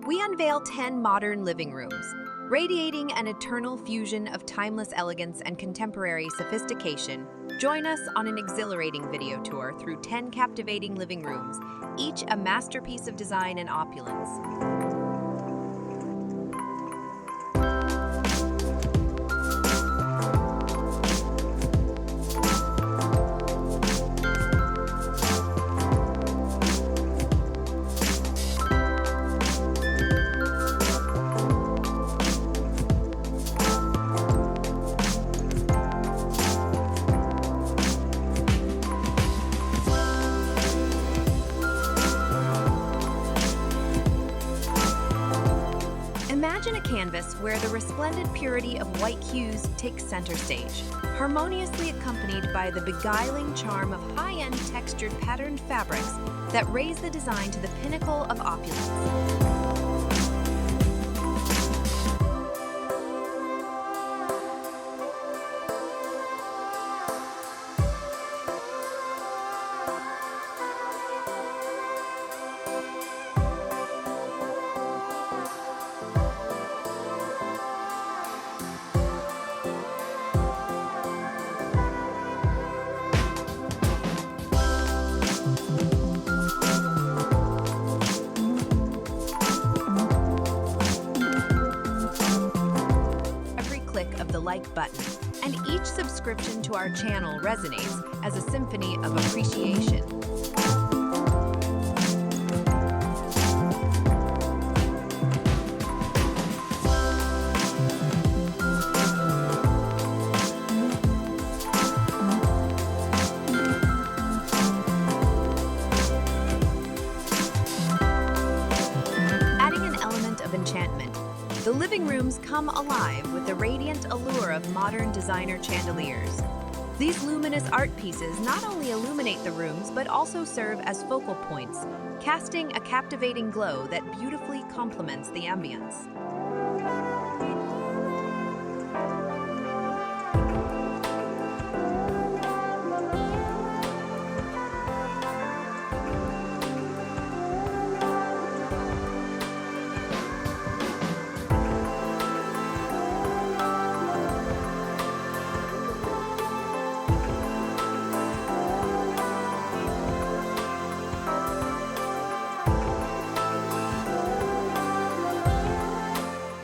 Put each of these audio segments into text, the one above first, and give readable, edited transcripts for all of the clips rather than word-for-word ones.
we unveil 10 modern living rooms, radiating an eternal fusion of timeless elegance and contemporary sophistication. Join us on an exhilarating video tour through 10 captivating living rooms, each a masterpiece of design and opulence. Imagine a canvas where the resplendent purity of white hues takes center stage, harmoniously accompanied by the beguiling charm of high-end textured patterned fabrics that raise the design to the pinnacle of opulence. Of the like button, and each subscription to our channel resonates as a symphony of appreciation. Adding an element of enchantment, the living rooms come alive with the radiant allure of modern designer chandeliers. These luminous art pieces not only illuminate the rooms but also serve as focal points, casting a captivating glow that beautifully complements the ambience.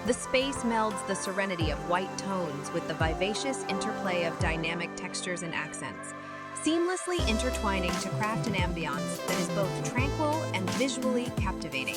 The space melds the serenity of white tones with the vivacious interplay of dynamic textures and accents, seamlessly intertwining to craft an ambiance that is both tranquil and visually captivating.